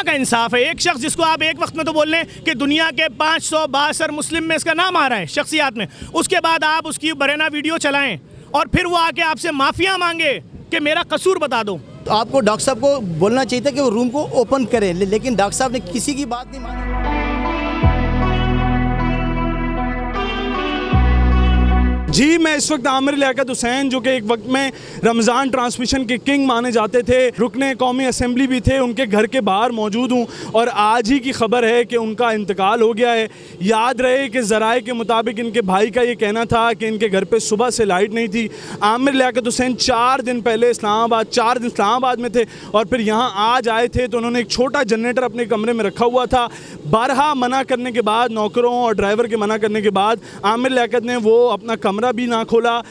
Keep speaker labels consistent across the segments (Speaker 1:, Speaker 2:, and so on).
Speaker 1: कहाँ का इंसाफ है? एक शख्स जिसको आप एक वक्त में तो बोल रहे हैं कि दुनिया के 562 मुस्लिम में इसका नाम आ रहा है शख्सियात में, उसके बाद आप उसकी बरेना वीडियो चलाएं और फिर वो आके आपसे माफिया मांगे कि मेरा कसूर बता दो।
Speaker 2: तो आपको डॉक्टर साहब को बोलना चाहिए था कि वो रूम को ओपन करें, लेकिन डॉक्टर साहब ने किसी की बात नहीं मानी।
Speaker 3: जी, मैं इस वक्त आमिर लियाकत हुसैन, जो कि एक वक्त में रमज़ान ट्रांसमिशन के किंग माने जाते थे, रुकने कौमी असेंबली भी थे, उनके घर के बाहर मौजूद हूँ और आज ही की खबर है कि उनका इंतकाल हो गया है। याद रहे कि ज़राए के मुताबिक इनके भाई का ये कहना था कि इनके घर पे सुबह से लाइट नहीं थी। आमिर लियाकत हुसैन 4 दिन पहले 4 दिन इस्लामाबाद में थे और फिर यहाँ आज आए थे, तो उन्होंने एक छोटा जनरेटर अपने कमरे में रखा हुआ था। बारहा मना करने के बाद, नौकरों और ड्राइवर के मना करने के बाद, आमिर लियाकत ने वो अपना कमरा भी ना खोला।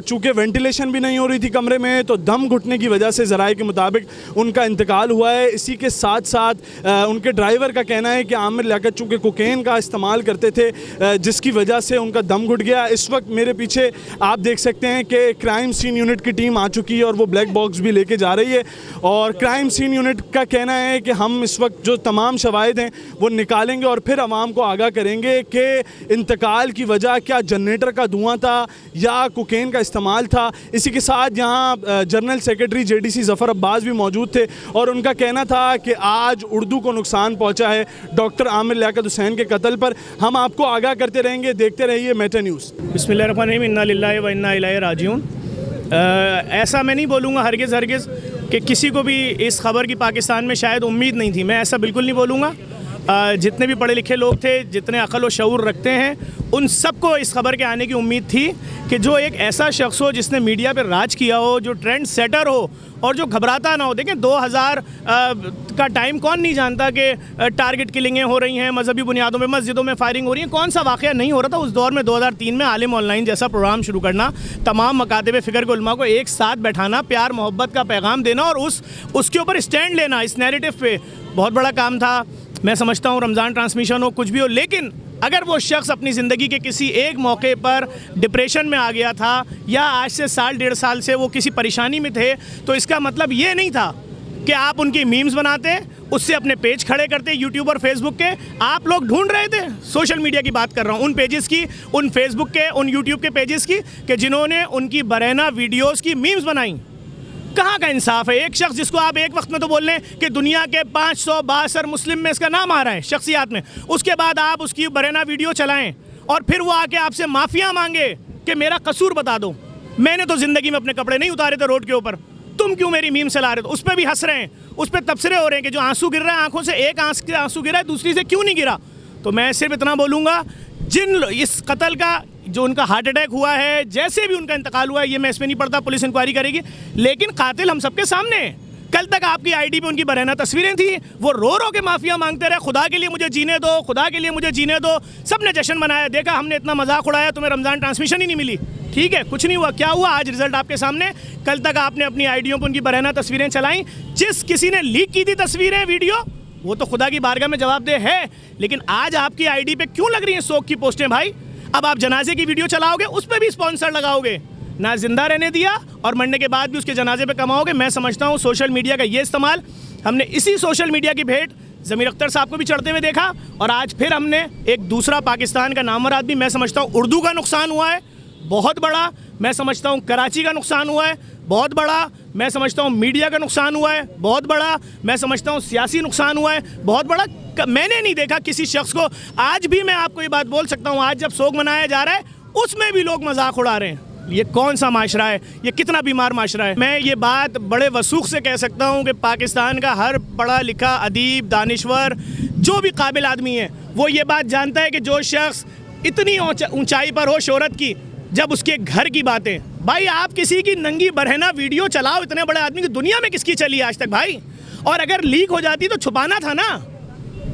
Speaker 3: चूँकि वेंटिलेशन भी नहीं हो रही थी कमरे में, तो दम घुटने की वजह से ज़राए के मुताबिक उनका इंतकाल हुआ है। इसी के साथ साथ उनके ड्राइवर का कहना है कि आमिर लियाकत चूँकि कोकेन का इस्तेमाल करते थे, जिसकी वजह से उनका दम घुट गया। इस वक्त मेरे पीछे आप देख सकते हैं कि क्राइम सीन यूनिट की टीम आ चुकी है और वो ब्लैक बॉक्स भी लेके जा रही है। और क्राइम सीन यूनिट का कहना है कि हम इस वक्त जो तमाम शवाहिद हैं वो निकालेंगे और फिर आवाम को आगाह करेंगे कि इंतकाल की वजह क्या जनरेटर का धुआं था या कोकेन का इस्तेमाल था। इसी के साथ यहाँ general secretary JDC Zafar Abbas भी मौजूद थे और उनका कहना था कि आज उर्दू को नुकसान पहुँचा है डॉक्टर आमिर लियाकत हुसैन के कत्ल पर। हम आपको आगाह करते रहेंगे, देखते रहिए मेटा न्यूज़।
Speaker 1: बिस्मिल्लाहिर्रहमानिर्रहीम, इन्ना लिल्लाहि व इन्ना इलैहि राजिऊन। ऐसा मैं नहीं बोलूँगा हरगिज़ कि किसी को भी इस खबर की पाकिस्तान में शायद उम्मीद नहीं थी, मैं ऐसा बिल्कुल नहीं बोलूँगा। जितने भी पढ़े लिखे लोग थे, जितने अक़ल व शऊर रखते हैं, उन सबको इस खबर के आने की उम्मीद थी कि जो एक ऐसा शख्स हो जिसने मीडिया पर राज किया हो, जो ट्रेंड सेटर हो और जो घबराता ना हो। देखें 2000 का टाइम कौन नहीं जानता कि टारगेट किलिंगें हो रही हैं, मजहबी बुनियादों में मस्जिदों में फायरिंग हो रही है। कौन सा वाक़या नहीं हो रहा था उस दौर में? 2003 में आलिम ऑनलाइन जैसा प्रोग्राम शुरू करना, तमाम मकातिब फ़िक्र के उलमा को एक साथ बैठाना, प्यार मोहब्बत का पैगाम देना और उसके ऊपर स्टैंड लेना, इस नैरेटिव पे बहुत बड़ा काम था। मैं समझता हूँ रमज़ान ट्रांसमिशन हो, कुछ भी हो, लेकिन अगर वो शख्स अपनी ज़िंदगी के किसी एक मौके पर डिप्रेशन में आ गया था या आज से साल 1.5 साल से वो किसी परेशानी में थे, तो इसका मतलब ये नहीं था कि आप उनकी मीम्स बनाते, उससे अपने पेज खड़े करते यूट्यूब और फेसबुक के। आप लोग ढूंढ रहे थे, सोशल मीडिया की बात कर रहा हूँ, उन पेजेस की, उन फेसबुक के, उन यूट्यूब के पेजेस की, कि जिन्होंने उनकी बरेना वीडियोज़ की मीम्स बनाई। कहाँ का इंसाफ है? एक शख्स जिसको आप एक वक्त में तो बोल रहे हैं कि दुनिया के 562 मुस्लिम में इसका नाम आ रहा है शख्सियात में, उसके बाद आप उसकी बरेना वीडियो चलाएं और फिर वो आके आपसे माफिया मांगे कि मेरा कसूर बता दो। मैंने तो ज़िंदगी में अपने कपड़े नहीं उतारे थे रोड के ऊपर, तुम क्यों मेरी मीम चला रहे हो? उस पर भी हंस रहे हैं, उस पर तबसरे हो रहे हैं कि जो आंसू गिर रहा है आंखों से, एक आंसू गिरा है, दूसरी से क्यों नहीं गिरा। तो मैं सिर्फ इतना बोलूँगा, जिन इस कत्ल का जो उनका हार्ट अटैक हुआ है, जैसे भी उनका इंतकाल हुआ है, ये मैं इसमें नहीं पढ़ता, पुलिस इंक्वायरी करेगी, लेकिन कातिल हम सबके सामने है। कल तक आपकी आईडी पे उनकी बरेना तस्वीरें थी, वो रो रो के माफिया मांगते रहे, खुदा के लिए मुझे जीने दो, खुदा के लिए मुझे जीने दो। सबने जश्न मनाया, देखा हमने इतना मजाक उड़ाया, तुम्हें रमज़ान ट्रांसमिशन ही नहीं मिली। ठीक है, कुछ नहीं हुआ। क्या हुआ? आज रिजल्ट आपके सामने। कल तक आपने अपनी आईडियों पर उनकी बरेना तस्वीरें चलाई, जिस किसी ने लीक की थी तस्वीरें, वीडियो, वो तो खुदा की बारगाह में जवाबदेह है, लेकिन आज आपकी आईडी पे क्यों लग रही हैं शोक की पोस्टें भाई? अब आप जनाजे की वीडियो चलाओगे, उस पर भी स्पॉन्सर लगाओगे, ना जिंदा रहने दिया और मरने के बाद भी उसके जनाजे पे कमाओगे। मैं समझता हूँ सोशल मीडिया का ये इस्तेमाल, हमने इसी सोशल मीडिया की भेंट ज़मीर अख्तर साहब को भी चढ़ते हुए देखा और आज फिर हमने एक दूसरा पाकिस्तान का नामवर आदमी, मैं समझता हूँ उर्दू का नुकसान हुआ है बहुत बड़ा, मैं समझता हूँ कराची का नुकसान हुआ है बहुत बड़ा, मैं समझता हूँ मीडिया का नुकसान हुआ है बहुत बड़ा, मैं समझता हूँ सियासी नुकसान हुआ है बहुत बड़ा। मैंने नहीं देखा किसी शख्स को, आज भी मैं आपको ये बात बोल सकता हूँ, आज जब शोक मनाया जा रहा है उसमें भी लोग मजाक उड़ा रहे हैं। ये कौन सा माशरा है? ये कितना बीमार माशरा है? मैं ये बात बड़े वसूख से कह सकता हूँ कि पाकिस्तान का हर पढ़ा लिखा अदीब, दानिश्वर, जो भी काबिल आदमी है, वो ये बात जानता है कि जो शख्स इतनी ऊंचाई पर हो शोहरत की, जब उसके घर की बातें, भाई आप किसी की नंगी बरहना वीडियो चलाओ, इतने बड़े आदमी की दुनिया में किसकी चली आज तक भाई? और अगर लीक हो जाती तो छुपाना था ना,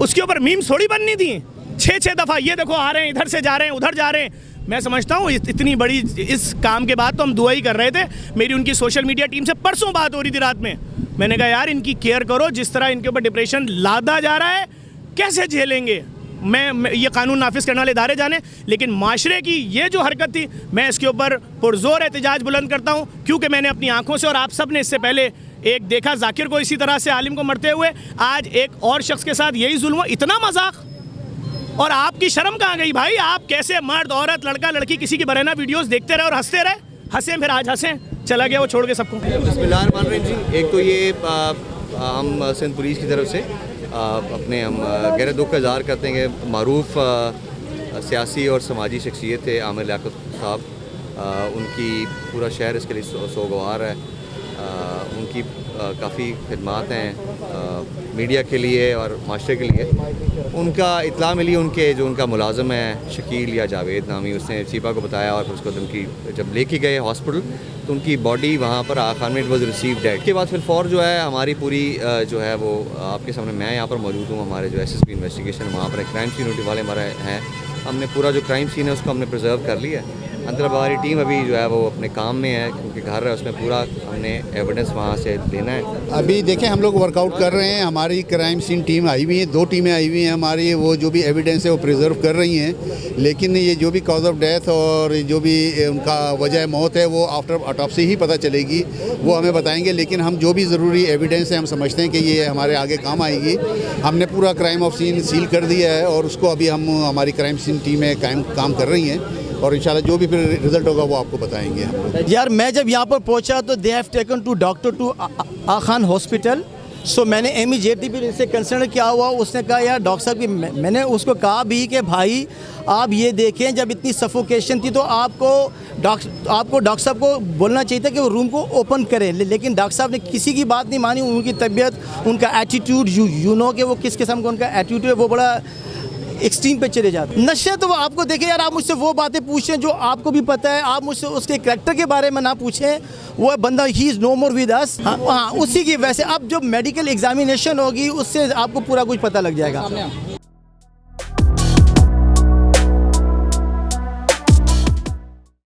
Speaker 1: उसके ऊपर मीम्स थोड़ी बननी थी। 6-6 दफ़ा ये देखो आ रहे हैं, इधर से जा रहे हैं, उधर जा रहे हैं। मैं समझता हूँ इतनी बड़ी इस काम के बाद तो हम दुआ ही कर रहे थे। मेरी उनकी सोशल मीडिया टीम से परसों बात हो रही थी रात में, मैंने कहा यार इनकी केयर करो, जिस तरह इनके ऊपर डिप्रेशन लादा जा रहा है कैसे झेलेंगे। मैं ये कानून नाफिज करने वाले इदारे जाने, लेकिन माशरे की ये जो हरकत थी, मैं इसके ऊपर पुरजोर एहतजाज बुलंद करता हूँ, क्योंकि मैंने अपनी आंखों से और आप सब ने इससे पहले एक देखा जाकिर को इसी तरह से, आलिम को मरते हुए, आज एक और शख्स के साथ यही जुल्म, इतना मजाक। और आपकी शर्म कहाँ गई भाई? आप कैसे मर्द औरत लड़का लड़की किसी की बरेना वीडियोस देखते रहे और हंसते रहे? हंसें फिर आज हंसें, चला गया वो छोड़ के सबको।
Speaker 4: बिस्मिल्लाहिर्रहमानिर्रहीम जी, एक तो ये हम सिंध पुलिस की तरफ से अपने हम गहरे दुख का इज़हार करते हैं कि मारूफ सियासी और समाजी शख्सियत थे आमिर लियाकत साहब, उनकी पूरा शहर इसके लिए सोगवार है। उनकी काफ़ी खिदमात हैं मीडिया के लिए और माशरे के लिए। उनका इत्ला मिली, उनके जो उनका मुलाजम है शकील या जावेद नामी, उसने सीपा को बताया और फिर उसको उनकी जब लेके गए हॉस्पिटल तो उनकी बॉडी वहाँ पर आखान में इट वॉज रिसीव डेड। के बाद फिर फौर जो है हमारी पूरी जो है वो आपके सामने, मैं यहाँ पर मौजूद हूँ, हमारे जो SSP इन्वेस्टिगेशन वहाँ पर क्राइम सीन यूनिट वाले हमारे हैं, हमने पूरा जो क्राइम सीन है उसको हमने प्रिजर्व कर लिया है। अंदर हमारी टीम अभी जो है वो अपने काम में है, क्योंकि घर है उसमें पूरा हमने एविडेंस वहाँ से लेना है।
Speaker 5: अभी देखें हम लोग वर्कआउट कर रहे हैं, हमारी क्राइम सीन टीम आई हुई है, 2 टीमें आई हुई हैं हमारी, वो जो भी एविडेंस है वो प्रिजर्व कर रही हैं। लेकिन ये जो भी कॉज ऑफ डेथ और जो भी उनका वजह मौत है वो आफ्टर ऑटोप्सी ही पता चलेगी, वो हमें बताएंगे। लेकिन हम जो भी ज़रूरी एविडेंस है हम समझते हैं कि ये हमारे आगे काम आएगी। हमने पूरा क्राइम ऑफ सीन सील कर दिया है और उसको अभी हम हमारी क्राइम सीन टीमें काम कर रही हैं और इंशाल्लाह जो भी फिर रिजल्ट होगा वो आपको बताएंगे हम।
Speaker 2: यार मैं जब यहाँ पर पहुँचा तो they have taken to doctor to Aga Khan hospital. So मैंने इमीडिएटली भी इनसे कंसर्न किया हुआ, उसने कहा यार डॉक्टर साहब की, मैंने उसको कहा भी कि भाई आप ये देखें जब इतनी सफोकेशन थी तो आपको डॉक्टर साहब को बोलना चाहिए था कि वो रूम को ओपन करें, लेकिन डॉक्टर साहब ने किसी की बात नहीं मानी। उनकी तबीयत, उनका एटीट्यूड, यू नो कि वो किस किस्म का उनका एटीट्यूड है, वो बड़ा एक्सट्रीम पे चले जाते। नशे तो वो आपको देखें यार, आप मुझसे वो बातें पूछें जो आपको भी पता है, आप मुझसे उसके करैक्टर के बारे में ना पूछें। वो बंदा ही is no more with us. हाँ, उसी की वजह से अब जो मेडिकल एग्जामिनेशन होगी उससे आपको पूरा कुछ पता लग जाएगा।